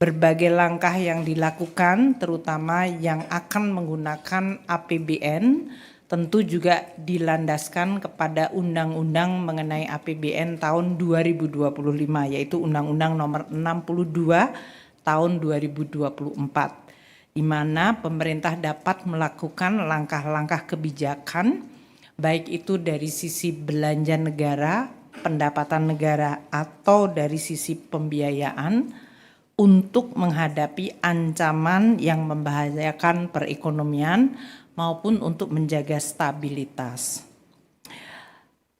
berbagai langkah yang dilakukan, terutama yang akan menggunakan APBN, tentu juga dilandaskan kepada Undang-Undang mengenai APBN tahun 2025, yaitu Undang-Undang Nomor 62 tahun 2024, di mana pemerintah dapat melakukan langkah-langkah kebijakan, baik itu dari sisi belanja negara, pendapatan negara, atau dari sisi pembiayaan, untuk menghadapi ancaman yang membahayakan perekonomian maupun untuk menjaga stabilitas.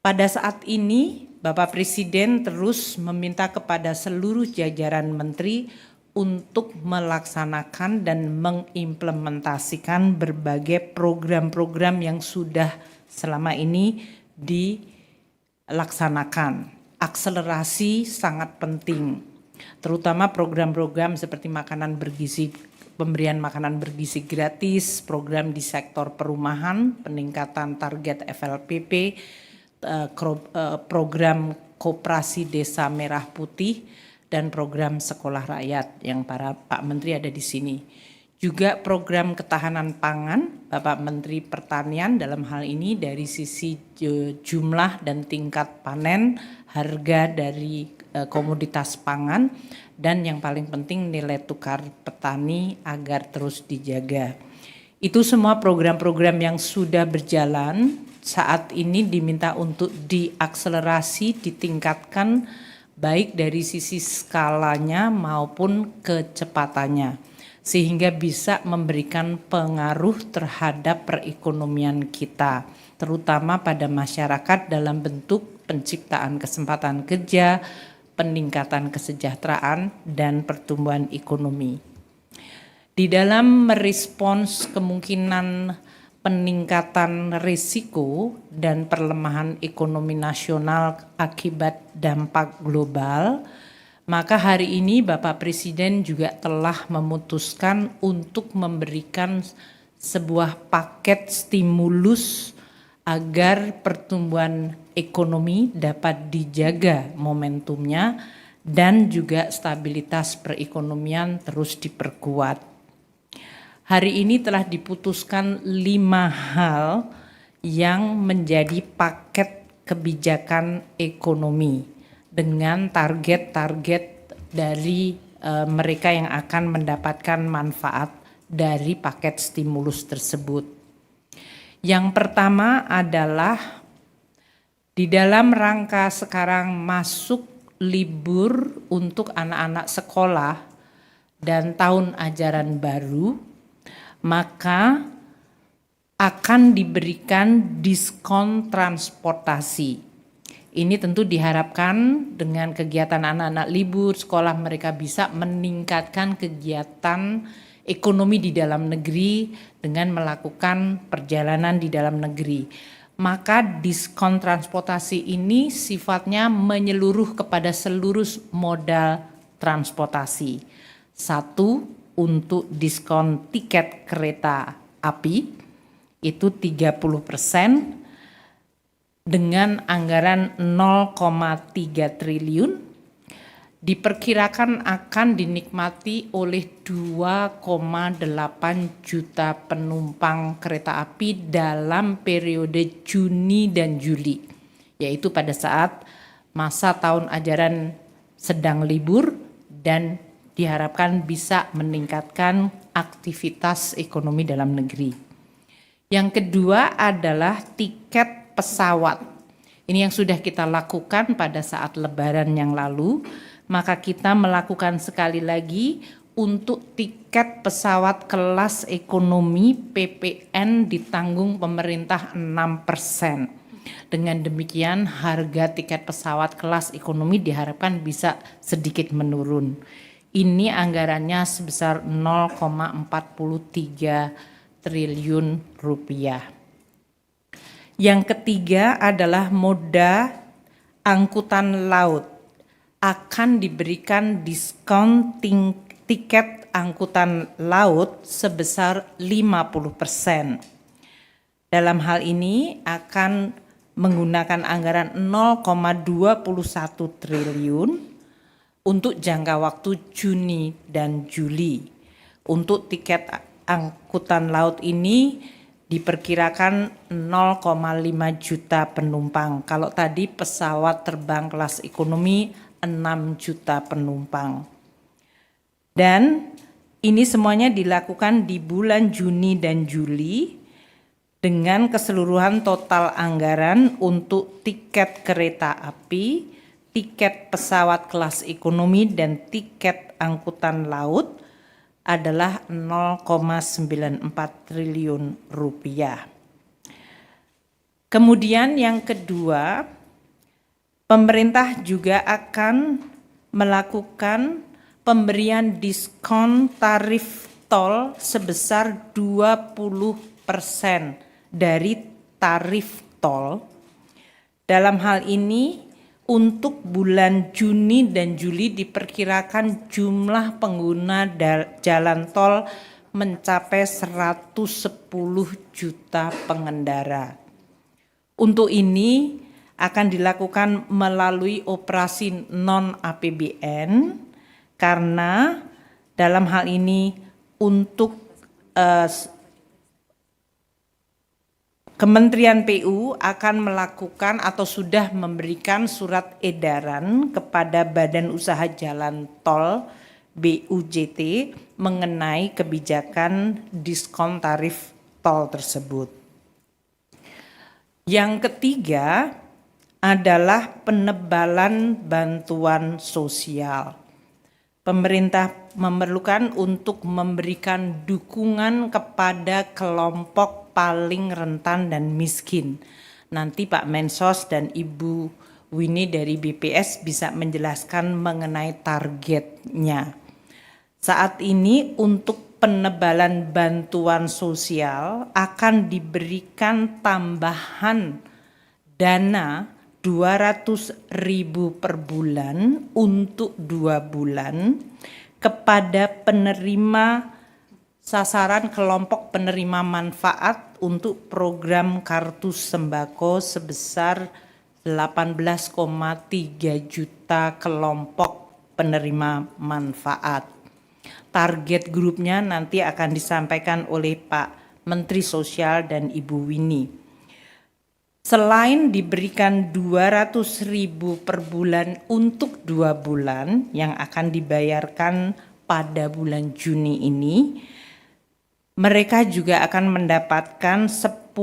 Pada saat ini, Bapak Presiden terus meminta kepada seluruh jajaran menteri untuk melaksanakan dan mengimplementasikan berbagai program-program yang sudah selama ini dilaksanakan. Akselerasi sangat penting, terutama program-program seperti makanan bergizi, pemberian makanan bergizi gratis, program di sektor perumahan, peningkatan target FLPP, program koperasi desa merah putih, dan program sekolah rakyat yang Pak Menteri ada di sini. Juga program ketahanan pangan Bapak Menteri Pertanian dalam hal ini dari sisi jumlah dan tingkat panen, harga dari komoditas pangan, dan yang paling penting nilai tukar petani agar terus dijaga. Itu semua program-program yang sudah berjalan saat ini diminta untuk diakselerasi, ditingkatkan baik dari sisi skalanya maupun kecepatannya, sehingga bisa memberikan pengaruh terhadap perekonomian kita, terutama pada masyarakat dalam bentuk penciptaan kesempatan kerja, peningkatan kesejahteraan, dan pertumbuhan ekonomi. Di dalam merespons kemungkinan peningkatan risiko dan perlemahan ekonomi nasional akibat dampak global, maka hari ini Bapak Presiden juga telah memutuskan untuk memberikan sebuah paket stimulus agar pertumbuhan ekonomi dapat dijaga momentumnya dan juga stabilitas perekonomian terus diperkuat. Hari ini telah diputuskan 5 hal yang menjadi paket kebijakan ekonomi dengan target-target dari mereka yang akan mendapatkan manfaat dari paket stimulus tersebut. Yang pertama adalah di dalam rangka sekarang masuk libur untuk anak-anak sekolah dan tahun ajaran baru, maka akan diberikan diskon transportasi. Ini tentu diharapkan dengan kegiatan anak-anak libur sekolah mereka bisa meningkatkan kegiatan ekonomi di dalam negeri dengan melakukan perjalanan di dalam negeri. Maka diskon transportasi ini sifatnya menyeluruh kepada seluruh modal transportasi. 1, untuk diskon tiket kereta api itu 30% dengan anggaran 0,3 triliun, diperkirakan akan dinikmati oleh 2,8 juta penumpang kereta api dalam periode Juni dan Juli, yaitu pada saat masa tahun ajaran sedang libur dan diharapkan bisa meningkatkan aktivitas ekonomi dalam negeri. Yang kedua adalah tiket pesawat. Ini yang sudah kita lakukan pada saat Lebaran yang lalu, maka kita melakukan sekali lagi untuk tiket pesawat kelas ekonomi PPN ditanggung pemerintah 6%. Dengan demikian harga tiket pesawat kelas ekonomi diharapkan bisa sedikit menurun. Ini anggarannya sebesar 0,43 triliun rupiah. Yang ketiga adalah moda angkutan laut. Akan diberikan diskon tiket angkutan laut sebesar 50%. Dalam hal ini akan menggunakan anggaran 0,21 triliun untuk jangka waktu Juni dan Juli. Untuk tiket angkutan laut ini diperkirakan 0,5 juta penumpang. Kalau tadi pesawat terbang kelas ekonomi 6 juta penumpang. Dan ini semuanya dilakukan di bulan Juni dan Juli dengan keseluruhan total anggaran untuk tiket kereta api, tiket pesawat kelas ekonomi, dan tiket angkutan laut adalah 0,94 triliun rupiah. Kemudian yang kedua, pemerintah juga akan melakukan pemberian diskon tarif tol sebesar 20% dari tarif tol. Dalam hal ini untuk bulan Juni dan Juli diperkirakan jumlah pengguna jalan tol mencapai 110 juta pengendara. Untuk ini akan dilakukan melalui operasi non-APBN karena dalam hal ini untuk Kementerian PU akan melakukan atau sudah memberikan surat edaran kepada Badan Usaha Jalan Tol BUJT mengenai kebijakan diskon tarif tol tersebut. Yang ketiga adalah penebalan bantuan sosial. Pemerintah memerlukan untuk memberikan dukungan kepada kelompok paling rentan dan miskin. Nanti Pak Mensos dan Ibu Winnie dari BPS bisa menjelaskan mengenai targetnya. Saat ini untuk penebalan bantuan sosial akan diberikan tambahan dana 200.000 per bulan untuk 2 bulan kepada penerima sasaran kelompok penerima manfaat untuk program kartu sembako sebesar 18,3 juta kelompok penerima manfaat. Target grupnya nanti akan disampaikan oleh Pak Menteri Sosial dan Ibu Winnie. Selain diberikan 200.000 per bulan untuk 2 bulan yang akan dibayarkan pada bulan Juni ini, mereka juga akan mendapatkan 10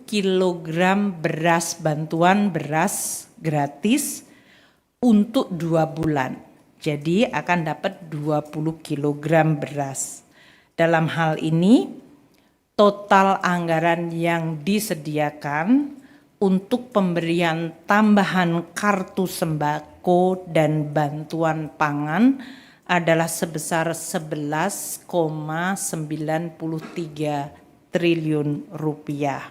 kg beras, bantuan beras gratis untuk 2 bulan. Jadi akan dapat 20 kg beras. Dalam hal ini, total anggaran yang disediakan untuk pemberian tambahan kartu sembako dan bantuan pangan adalah sebesar 11,93 triliun rupiah.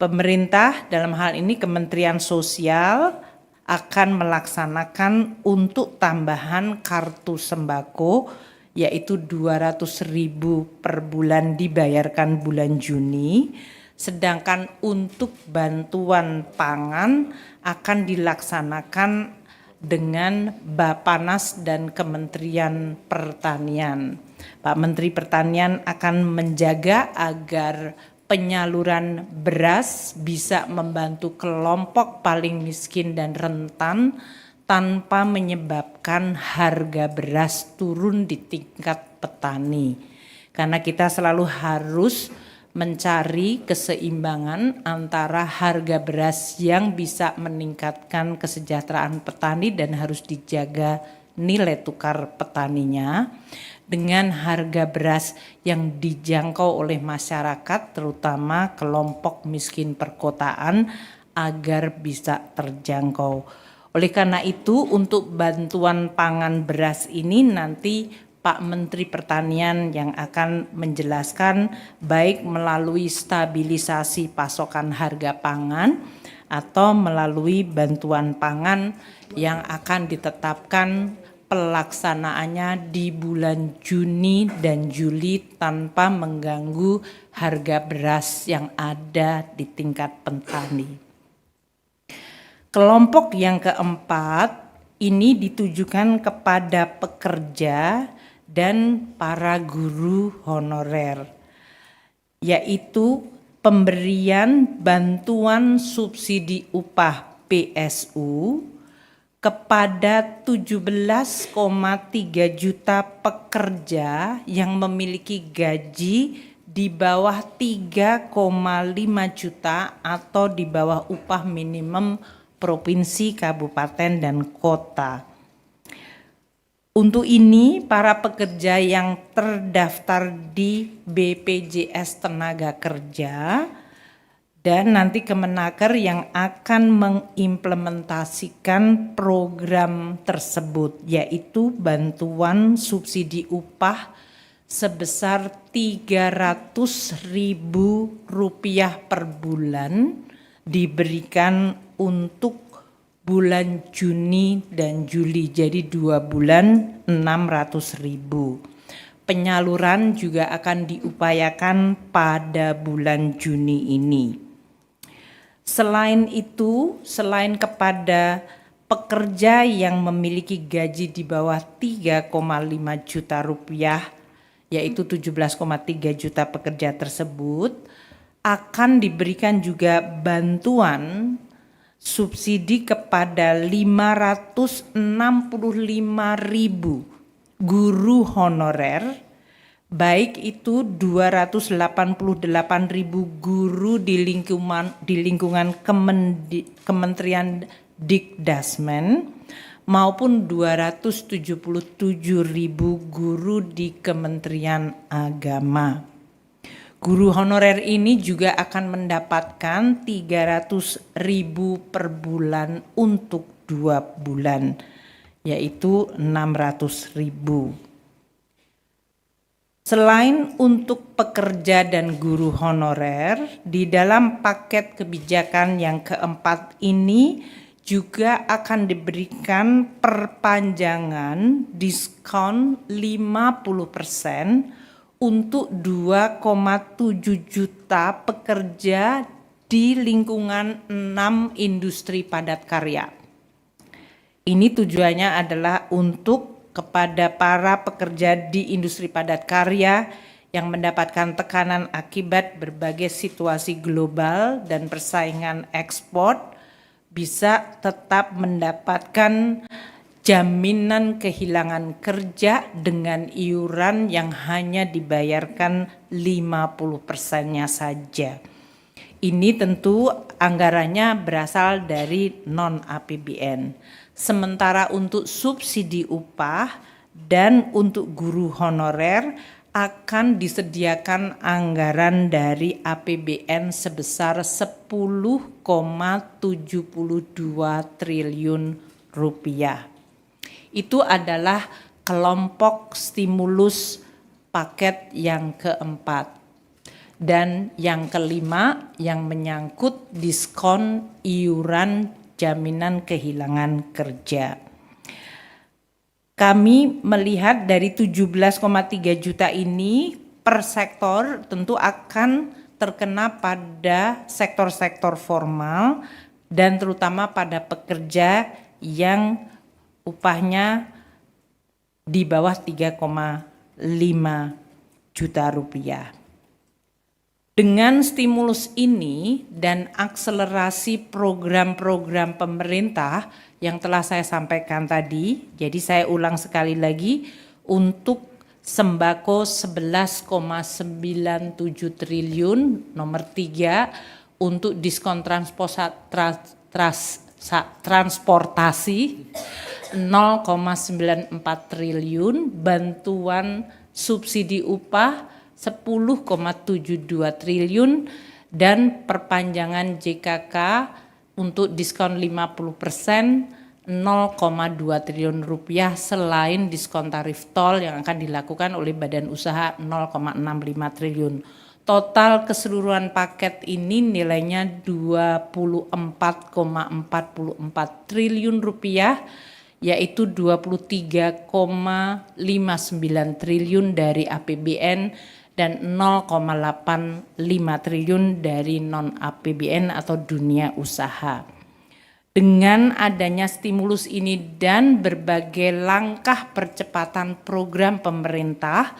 Pemerintah dalam hal ini Kementerian Sosial akan melaksanakan untuk tambahan kartu sembako yaitu 200.000 per bulan dibayarkan bulan Juni. Sedangkan untuk bantuan pangan akan dilaksanakan dengan Bappenas dan Kementerian Pertanian. Pak Menteri Pertanian akan menjaga agar penyaluran beras bisa membantu kelompok paling miskin dan rentan tanpa menyebabkan harga beras turun di tingkat petani. Karena kita selalu harus mencari keseimbangan antara harga beras yang bisa meningkatkan kesejahteraan petani dan harus dijaga nilai tukar petaninya dengan harga beras yang dijangkau oleh masyarakat terutama kelompok miskin perkotaan agar bisa terjangkau. Oleh karena itu untuk bantuan pangan beras ini nanti Pak Menteri Pertanian yang akan menjelaskan baik melalui stabilisasi pasokan harga pangan atau melalui bantuan pangan yang akan ditetapkan pelaksanaannya di bulan Juni dan Juli tanpa mengganggu harga beras yang ada di tingkat petani. Kelompok yang keempat ini ditujukan kepada pekerja dan para guru honorer, yaitu pemberian bantuan subsidi upah PSU kepada 17,3 juta pekerja yang memiliki gaji di bawah 3,5 juta atau di bawah upah minimum provinsi, kabupaten, dan kota. Untuk ini, para pekerja yang terdaftar di BPJS Tenaga Kerja dan nanti Kemenaker yang akan mengimplementasikan program tersebut, yaitu bantuan subsidi upah sebesar Rp300.000 per bulan diberikan untuk bulan Juni dan Juli, jadi 2 bulan 600.000. Penyaluran juga akan diupayakan pada bulan Juni ini. Selain itu, selain kepada pekerja yang memiliki gaji di bawah 3,5 juta rupiah, yaitu 17,3 juta pekerja tersebut, akan diberikan juga bantuan subsidi kepada 565.000 guru honorer, baik itu 288.000 guru di lingkungan Kementerian Dikdasmen maupun 277.000 guru di Kementerian Agama. Guru honorer ini juga akan mendapatkan 300.000 per bulan untuk 2 bulan, yaitu 600.000. Selain untuk pekerja dan guru honorer, di dalam paket kebijakan yang keempat ini juga akan diberikan perpanjangan diskon 50% untuk 2,7 juta pekerja di lingkungan 6 industri padat karya. Ini tujuannya adalah untuk kepada para pekerja di industri padat karya yang mendapatkan tekanan akibat berbagai situasi global dan persaingan ekspor bisa tetap mendapatkan jaminan kehilangan kerja dengan iuran yang hanya dibayarkan 50%-nya saja. Ini tentu anggarannya berasal dari non-APBN. Sementara untuk subsidi upah dan untuk guru honorer akan disediakan anggaran dari APBN sebesar 10,72 triliun rupiah. Itu adalah kelompok stimulus paket yang keempat. Dan yang kelima yang menyangkut diskon iuran jaminan kehilangan kerja. Kami melihat dari 17,3 juta ini per sektor tentu akan terkena pada sektor-sektor formal dan terutama pada pekerja yang upahnya di bawah 3,5 juta rupiah. Dengan stimulus ini dan akselerasi program-program pemerintah yang telah saya sampaikan tadi, jadi saya ulang sekali lagi, untuk sembako 11,97 triliun nomor 3, untuk diskon transportasi 0,94 triliun, bantuan subsidi upah 10,72 triliun dan perpanjangan JKK untuk diskon 50% 0,2 triliun rupiah selain diskon tarif tol yang akan dilakukan oleh badan usaha 0,65 triliun. Total keseluruhan paket ini nilainya 24,44 triliun rupiah, yaitu 23,59 triliun dari APBN dan 0,85 triliun dari non-APBN atau dunia usaha. Dengan adanya stimulus ini dan berbagai langkah percepatan program pemerintah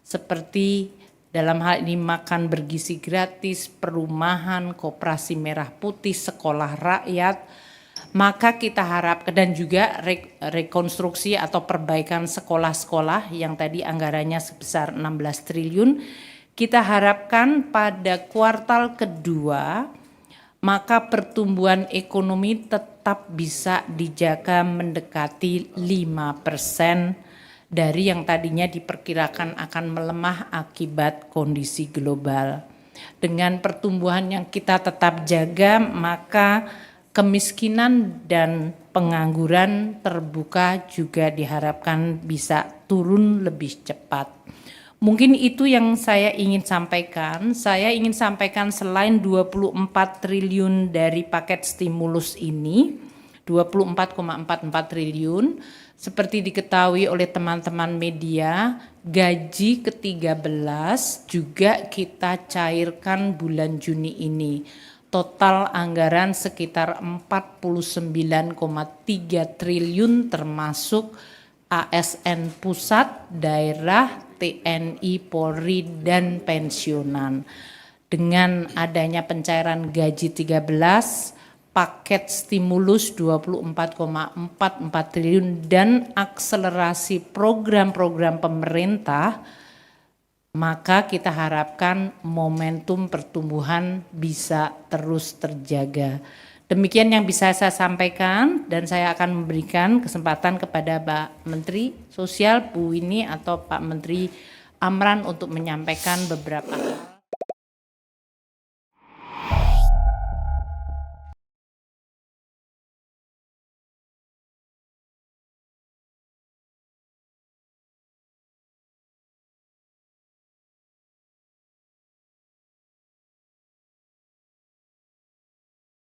seperti dalam hal ini makan bergizi gratis, perumahan, koperasi merah putih, sekolah rakyat, maka kita harapkan dan juga rekonstruksi atau perbaikan sekolah-sekolah yang tadi anggarannya sebesar 16 triliun, kita harapkan pada kuartal kedua maka pertumbuhan ekonomi tetap bisa dijaga mendekati 5% dari yang tadinya diperkirakan akan melemah akibat kondisi global. Dengan pertumbuhan yang kita tetap jaga, maka kemiskinan dan pengangguran terbuka juga diharapkan bisa turun lebih cepat. Mungkin itu yang saya ingin sampaikan. Saya ingin sampaikan selain 24 triliun dari paket stimulus ini, 24,44 triliun, seperti diketahui oleh teman-teman media, gaji ke-13 juga kita cairkan bulan Juni ini. Total anggaran sekitar 49,3 triliun termasuk ASN pusat, daerah, TNI, Polri, dan pensiunan. Dengan adanya pencairan gaji 13, paket stimulus 24,44 triliun dan akselerasi program-program pemerintah, maka kita harapkan momentum pertumbuhan bisa terus terjaga. Demikian yang bisa saya sampaikan dan saya akan memberikan kesempatan kepada Pak Menteri Sosial Bu Winnie atau Pak Menteri Amran untuk menyampaikan beberapa hal.